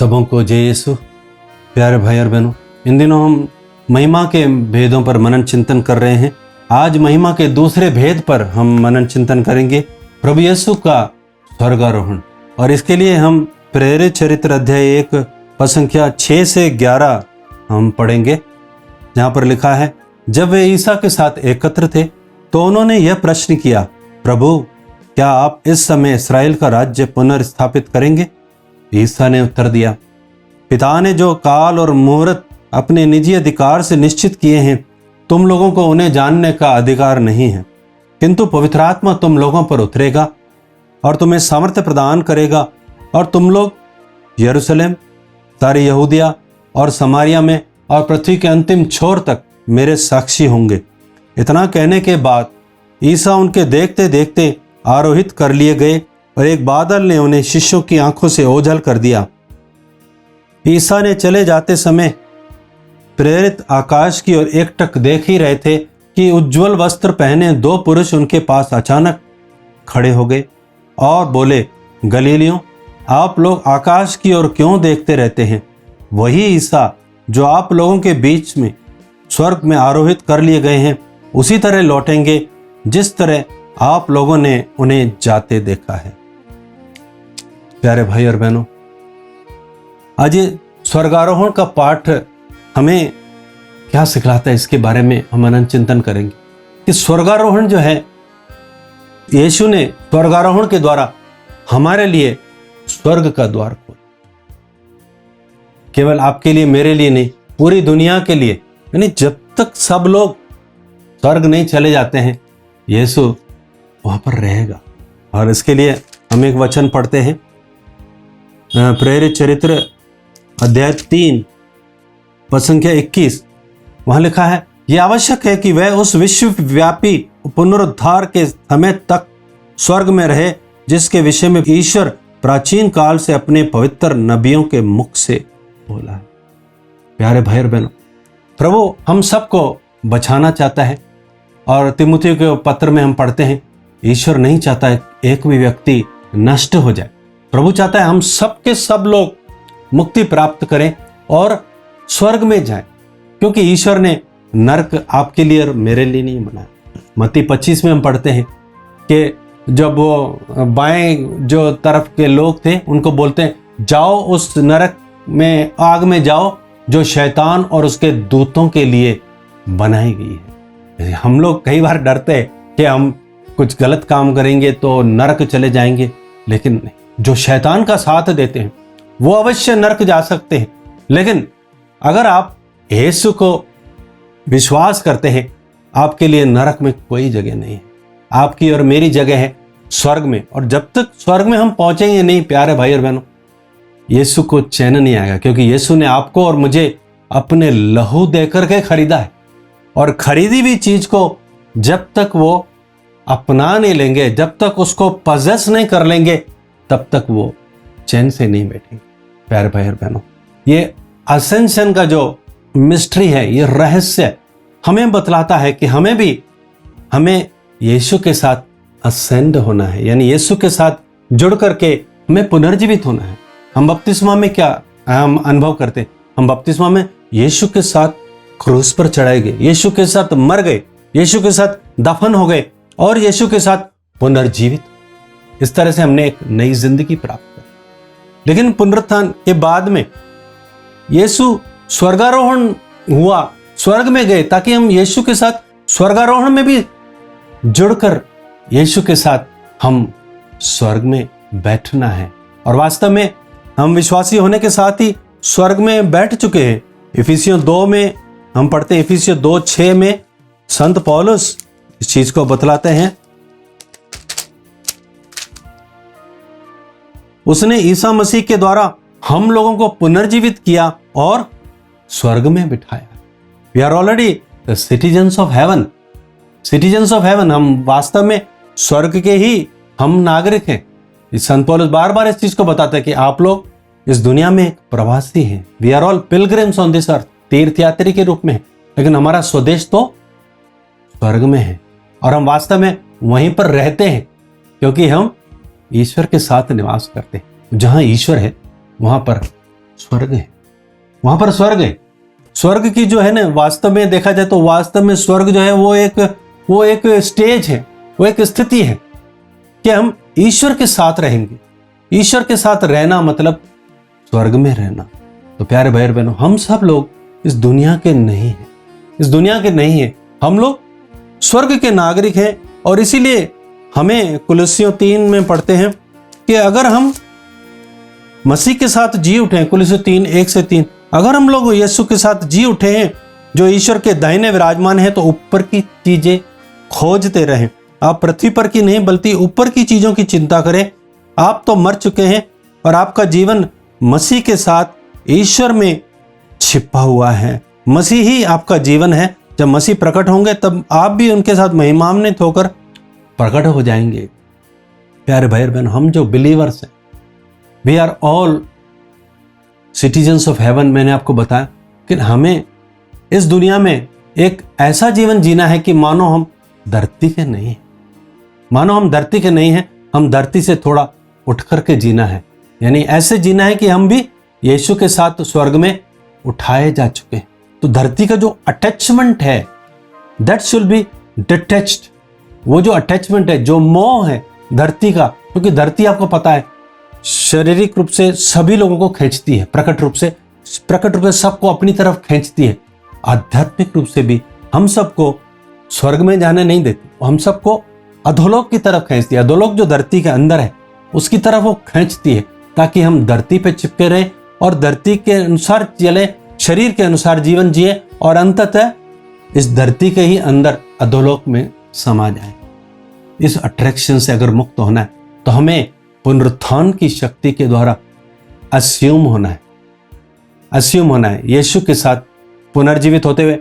सबों को जय यीशु। प्यारे भाई और बहनों, इन दिनों हम महिमा के भेदों पर मनन चिंतन कर रहे हैं। आज महिमा के दूसरे भेद पर हम मनन चिंतन करेंगे, प्रभु यीशु का स्वर्गारोहण। और इसके लिए हम प्रेरित चरित्र अध्याय 1 पद संख्या 6 से 11 हम पढ़ेंगे, जहाँ पर लिखा है, जब वे ईसा के साथ एकत्र थे तो उन्होंने यह प्रश्न किया, प्रभु क्या आप इस समय इस्राएल का राज्य पुनर्स्थापित करेंगे? ईसा ने उत्तर दिया, पिता ने जो काल और मुहूर्त अपने निजी अधिकार से निश्चित किए हैं, तुम लोगों को उन्हें जानने का अधिकार नहीं है, किंतु पवित्र आत्मा तुम लोगों पर उतरेगा और तुम्हें सामर्थ्य प्रदान करेगा और तुम लोग यरूशलेम, सारी यहूदिया और समारिया में और पृथ्वी के अंतिम छोर तक मेरे साक्षी होंगे। इतना कहने के बाद ईसा उनके देखते देखते आरोहित कर लिए गए और एक बादल ने उन्हें शिष्यों की आंखों से ओझल कर दिया। ईसा ने चले जाते समय प्रेरित आकाश की ओर एकटक देख ही रहे थे कि उज्जवल वस्त्र पहने 2 पुरुष उनके पास अचानक खड़े हो गए और बोले, गलीलियों, आप लोग आकाश की ओर क्यों देखते रहते हैं? वही ईसा जो आप लोगों के बीच में स्वर्ग में आरोहित कर लिए गए हैं, उसी तरह लौटेंगे जिस तरह आप लोगों ने उन्हें जाते देखा है। प्यारे भाई और बहनों, आज ये स्वर्गारोहण का पाठ हमें क्या सिखलाता है, इसके बारे में हम मनन चिंतन करेंगे कि स्वर्गारोहण जो है, यीशु ने स्वर्गारोहण के द्वारा हमारे लिए स्वर्ग का द्वार खोला। केवल आपके लिए, मेरे लिए नहीं, पूरी दुनिया के लिए। यानी जब तक सब लोग स्वर्ग नहीं चले जाते हैं, यीशु वहां पर रहेगा। और इसके लिए हम एक वचन पढ़ते हैं, प्रेरित चरित्र अध्याय 3 पद संख्या 21। वहां लिखा है, यह आवश्यक है कि वह उस विश्वव्यापी पुनरुद्धार के समय तक स्वर्ग में रहे, जिसके विषय में ईश्वर प्राचीन काल से अपने पवित्र नबियों के मुख से बोला है। प्यारे भाई और बहनों, प्रभु हम सबको बचाना चाहता है। और तिमुथियों के पत्र में हम पढ़ते हैं, ईश्वर नहीं चाहता है एक भी व्यक्ति नष्ट हो जाए। प्रभु चाहता है हम सब के सब लोग मुक्ति प्राप्त करें और स्वर्ग में जाएं, क्योंकि ईश्वर ने नरक आपके लिए और मेरे लिए नहीं बनाया। मत्ती 25 में हम पढ़ते हैं कि जब वो बाएं जो तरफ के लोग थे उनको बोलते हैं, जाओ उस नरक में, आग में जाओ जो शैतान और उसके दूतों के लिए बनाई गई है। हम लोग कई बार डरते हैं कि हम कुछ गलत काम करेंगे तो नरक चले जाएंगे, लेकिन जो शैतान का साथ देते हैं वो अवश्य नरक जा सकते हैं। लेकिन अगर आप यीशु को विश्वास करते हैं, आपके लिए नरक में कोई जगह नहीं है। आपकी और मेरी जगह है स्वर्ग में। और जब तक स्वर्ग में हम पहुंचेंगे नहीं, प्यारे भाई और बहनों, यीशु को चैन नहीं आएगा, क्योंकि यीशु ने आपको और मुझे अपने लहू देकर के खरीदा है। और खरीदी हुई चीज को जब तक वो अपना नहीं लेंगे, जब तक उसको पजेस नहीं कर लेंगे, तब तक वो चैन से नहीं बैठेंगे। प्यारे भाई और बहनों, ये असेंशन का जो मिस्ट्री है, ये रहस्य हमें बतलाता है कि हमें यीशु के साथ असेंड होना है, यानी यीशु के साथ जुड़ करके हमें पुनर्जीवित होना है। हम बपतिस्मा में क्या हम अनुभव करते हैं? हम बपतिस्मा में यीशु के साथ क्रूस पर चढ़ाए गए, यीशु के साथ मर गए, यीशु के साथ दफन हो गए और यीशु के साथ पुनर्जीवित। इस तरह से हमने एक नई जिंदगी प्राप्त की। लेकिन पुनरुत्थान के बाद में यीशु स्वर्गारोहण हुआ, स्वर्ग में गए, ताकि हम यीशु के साथ स्वर्गारोहण में भी जुड़कर यीशु के साथ हम स्वर्ग में बैठना है। और वास्तव में हम विश्वासी होने के साथ ही स्वर्ग में बैठ चुके हैं। इफिसियों 2 में हम पढ़ते हैं, इफिसियों 2:6 में संत पौलुस इस चीज को बतलाते हैं। उसने ईसा मसीह के द्वारा हम लोगों को पुनर्जीवित किया और स्वर्ग में बिठाया। We are already the citizens of heaven. Citizens of heaven, हम वास्तव में स्वर्ग के ही हम नागरिक हैं। इस संत पौलुस बार बार इस चीज को बताते हैं कि आप लोग इस दुनिया में एक प्रवासी हैं। We are all pilgrims on this earth, तीर्थयात्री के रूप में, लेकिन हमारा स्वदेश तो स्वर्ग में है और हम वास्तव में वहीं पर रहते हैं, क्योंकि हम ईश्वर के साथ निवास करते हैं। जहां ईश्वर है वहां पर स्वर्ग है, वहां पर स्वर्ग है। स्वर्ग की जो है ना, वास्तव में देखा जाए तो वास्तव में स्वर्ग जो है वो एक स्टेज है, वो एक स्थिति है कि हम ईश्वर के साथ रहेंगे। ईश्वर के साथ रहना मतलब स्वर्ग में रहना। तो प्यारे भाई बहनों, हम सब लोग इस दुनिया के नहीं हैं, इस दुनिया के नहीं है, हम लोग स्वर्ग के नागरिक हैं। और इसीलिए हमें कुलुस्सियों 3 में पढ़ते हैं कि अगर हम मसीह के साथ जी उठे, कुलुस्सियों 3, 1-3, अगर हम लोग यीशु के साथ जी उठे हैं जो ईश्वर के दाहिने विराजमान है, तो ऊपर की चीजें खोजते रहें। आप पृथ्वी पर की नहीं बल्कि ऊपर की चीजों की चिंता करें। आप तो मर चुके हैं और आपका जीवन मसीह के साथ ईश्वर में छिपा हुआ है। मसीह ही आपका जीवन है। जब मसीह प्रकट होंगे तब आप भी उनके साथ महिमान्वित होकर प्रकट हो जाएंगे। प्यारे भाई बहन, हम जो बिलीवर्स हैं, we are all citizens of heaven. मैंने आपको बताया कि हमें इस दुनिया में एक ऐसा जीवन जीना है कि मानो हम धरती के नहीं हैं, मानो हम धरती के नहीं हैं, हम धरती से थोड़ा उठ करके जीना है। यानी ऐसे जीना है कि हम भी यीशु के साथ स्वर्ग में उठाए जा चुके हैं। तो धरती का जो अटैचमेंट है, दैट शुड बी डिटैच्ड। वो जो अटैचमेंट है, जो मोह है धरती का, क्योंकि धरती आपको पता है शारीरिक रूप से सभी लोगों को खींचती है, प्रकट रूप से सबको अपनी तरफ खींचती है। आध्यात्मिक रूप से भी हम सबको स्वर्ग में जाने नहीं देती, हम सबको अधोलोक की तरफ खींचती है। अधोलोक जो धरती के अंदर है उसकी तरफ वो खींचती है, ताकि हम धरती पे चिपके रहें और धरती के अनुसार चले, शरीर के अनुसार जीवन जिए और अंततः इस धरती के ही अंदर अधोलोक में समा जाए। इस अट्रैक्शन से अगर मुक्त होना है तो हमें पुनरुत्थान की शक्ति के द्वारा अस्यूम होना है, यीशु के साथ पुनर्जीवित होते हुए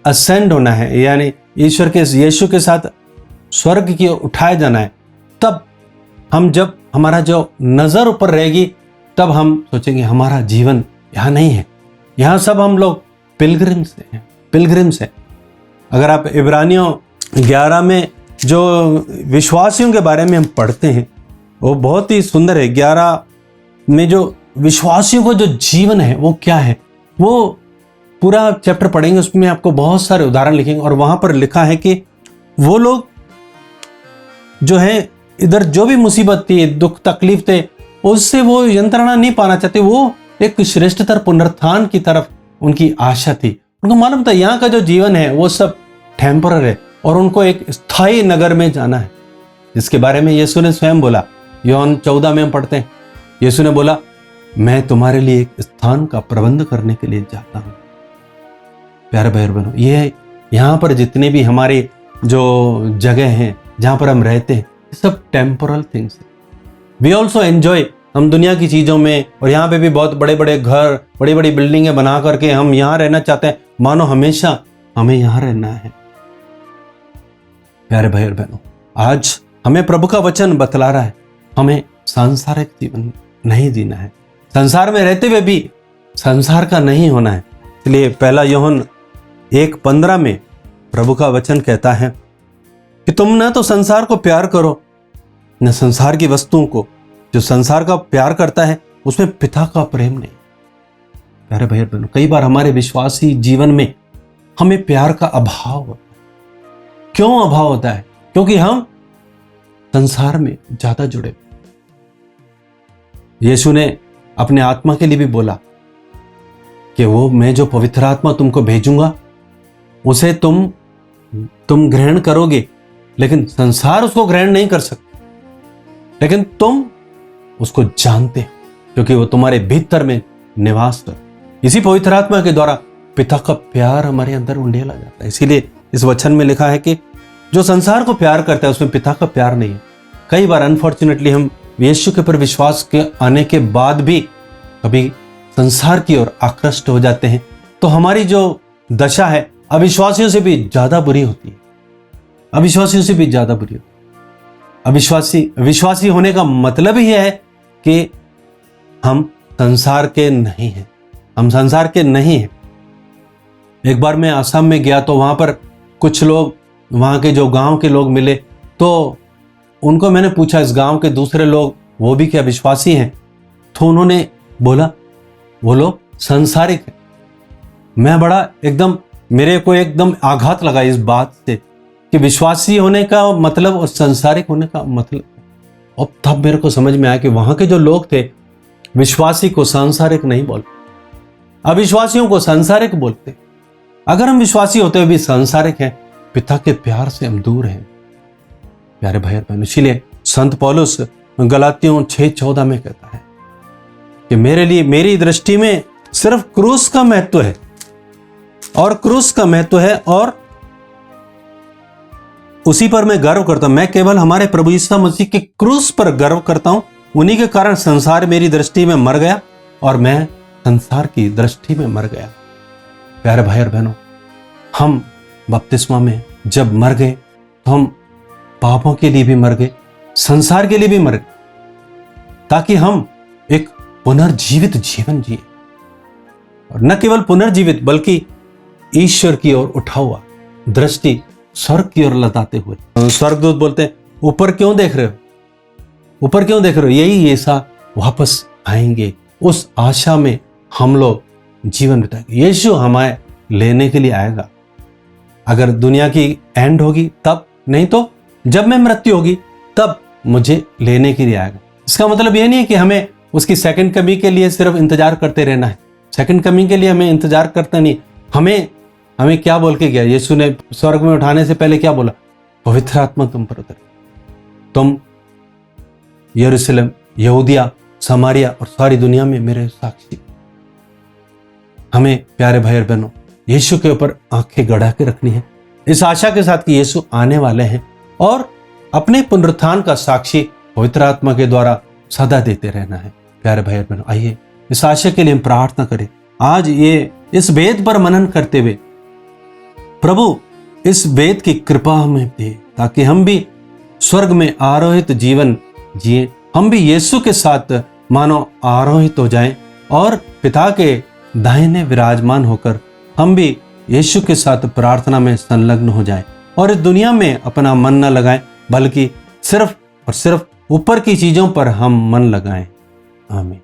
असेंड होना है, यानी यीशु के साथ स्वर्ग की ओर उठाए जाना है। तब हम, जब हमारा जो नजर ऊपर रहेगी, तब हम सोचेंगे हमारा जीवन यहाँ नहीं है, यहाँ सब हम लोग पिलग्रिम्स हैं। अगर आप इब्रानियों 11 में जो विश्वासियों के बारे में हम पढ़ते हैं, वो बहुत ही सुंदर है। 11 में जो विश्वासियों का जो जीवन है वो क्या है, वो पूरा चैप्टर पढ़ेंगे, उसमें आपको बहुत सारे उदाहरण लिखेंगे। और वहां पर लिखा है कि वो लोग जो है, इधर जो भी मुसीबत थी, दुख तकलीफ थे, उससे वो यंत्रणा नहीं पाना चाहते। वो एक श्रेष्ठतर पुनरुत्थान की तरफ उनकी आशा थी। उनको मालूम था यहाँ का जो जीवन है वो सब टेम्पररी है और उनको एक स्थायी नगर में जाना है, जिसके बारे में यीशु ने स्वयं बोला। योहन 14 में हम पढ़ते हैं, यीशु ने बोला, मैं तुम्हारे लिए एक स्थान का प्रबंध करने के लिए जाता हूं। प्यारे भाई बहनों, ये यहाँ पर जितने भी हमारे जो जगह हैं जहां पर हम रहते हैं, ये सब टेम्पोरल थिंग्स है। वी ऑल्सो एंजॉय, हम दुनिया की चीजों में, और यहाँ पे भी बहुत बड़े बड़े घर, बड़ी बड़ी बिल्डिंगें बना करके हम यहाँ रहना चाहते हैं, मानो हमेशा हमें यहाँ रहना है। प्यारे भाई और बहनों, आज हमें प्रभु का वचन बतला रहा है, हमें सांसारिक जीवन नहीं जीना है, संसार में रहते हुए भी संसार का नहीं होना है। इसलिए 1 यूहन्ना 1:15 में प्रभु का वचन कहता है कि तुम न तो संसार को प्यार करो न संसार की वस्तुओं को। जो संसार का प्यार करता है उसमें पिता का प्रेम नहीं। प्यारे भाई बहनों, कई बार हमारे विश्वासी जीवन में हमें प्यार का अभाव होता है। क्यों अभाव होता है? क्योंकि हम संसार में ज्यादा जुड़े। यीशु ने अपने आत्मा के लिए भी बोला कि वो, मैं जो पवित्र आत्मा तुमको भेजूंगा उसे तुम ग्रहण करोगे, लेकिन संसार उसको ग्रहण नहीं कर सकता, लेकिन तुम उसको जानते हो क्योंकि वो तुम्हारे भीतर में निवास कर। इसी पवित्र आत्मा के द्वारा पिता का प्यार हमारे अंदर उंडेला जाता है। इसीलिए इस वचन में लिखा है कि जो संसार को प्यार करता है उसमें पिता का प्यार नहीं है। कई बार अनफॉर्चुनेटली हम यीशु के पर विश्वास के आने के बाद भी कभी संसार की ओर आकृष्ट हो जाते हैं, तो हमारी जो दशा है अविश्वासियों से भी ज्यादा बुरी होती है। अविश्वासियों से भी ज्यादा बुरी होती है। विश्वासी होने का मतलब ही है कि हम संसार के नहीं हैं, हम संसार के नहीं हैं। एक बार मैं असम में गया तो वहां पर कुछ लोग, वहां के जो गांव के लोग मिले, तो उनको मैंने पूछा, इस गांव के दूसरे लोग वो भी क्या विश्वासी हैं? तो उन्होंने बोला वो लोग संसारिक है। मैं बड़ा मेरे को एकदम आघात लगा इस बात से कि विश्वासी होने का मतलब और संसारिक होने का मतलब। और तब मेरे को समझ में आया कि वहां के जो लोग थे विश्वासी को सांसारिक नहीं बोलते, अविश्वासियों को सांसारिक बोलते। अगर हम विश्वासी होते हुए भी सांसारिक हैं, पिता के प्यार से हम दूर हैं प्यारे भाई और बहन। इसीलिए संत पौलुस गलातियों 6:14 में कहता है कि मेरे लिए, मेरी दृष्टि में सिर्फ क्रूस का महत्व है, और क्रूस का महत्व है और उसी पर मैं गर्व करता हूं। मैं केवल हमारे प्रभु यीशु मसीह के क्रूस पर गर्व करता हूं। उन्हीं के कारण संसार मेरी दृष्टि में मर गया और मैं संसार की दृष्टि में मर गया। प्यारे भाई और बहनों, हम बपतिस्मा में जब मर गए तो हम पापों के लिए भी मर गए, संसार के लिए भी मर गए, ताकि हम एक पुनर्जीवित जीवन जिए। और न केवल पुनर्जीवित बल्कि ईश्वर की ओर उठा हुआ, दृष्टि स्वर्ग की ओर लताते हुए। स्वर्गदूत बोलते हैं, ऊपर क्यों देख रहे हो, ऊपर क्यों देख रहे हो? यही ऐसा वापस आएंगे, उस आशा में हम लोग जीवन बिताएंगे। यीशु हमें लेने के लिए आएगा। अगर दुनिया की एंड होगी तब, नहीं तो जब मैं मृत्यु होगी तब मुझे लेने के लिए आएगा। इसका मतलब यह नहीं है कि हमें उसकी सेकंड कमिंग के लिए सिर्फ इंतजार करते रहना है। सेकंड कमिंग के लिए हमें इंतजार करता नहीं। हमें क्या बोल के गया यीशु ने स्वर्ग में उठाने से पहले? क्या बोला? पवित्र आत्मा तुम पर उतरे, तुम यरूशलेम, यहूदिया, समारिया और सारी दुनिया में मेरे साक्षी। हमें प्यारे भाई और बहनों यीशु के ऊपर आंखें गड़ा के रखनी है, इस आशा के साथ कि यीशु आने वाले हैं, और अपने पुनरुत्थान का साक्षी पवित्र आत्मा के द्वारा सदा देते रहना है। प्यारे भाई और बहनों, आइए इस आशा के लिए हम प्रार्थना करें। आज इस वेद पर मनन करते हुए प्रभु इस वेद की कृपा हमें दे, ताकि हम भी स्वर्ग में आरोहित जीवन जिए, हम भी यीशु के साथ मानो आरोहित हो जाएं और पिता के दाहिने विराजमान होकर हम भी यीशु के साथ प्रार्थना में संलग्न हो जाएं और इस दुनिया में अपना मन न लगाएं, बल्कि सिर्फ और सिर्फ ऊपर की चीजों पर हम मन लगाएं। आमीन।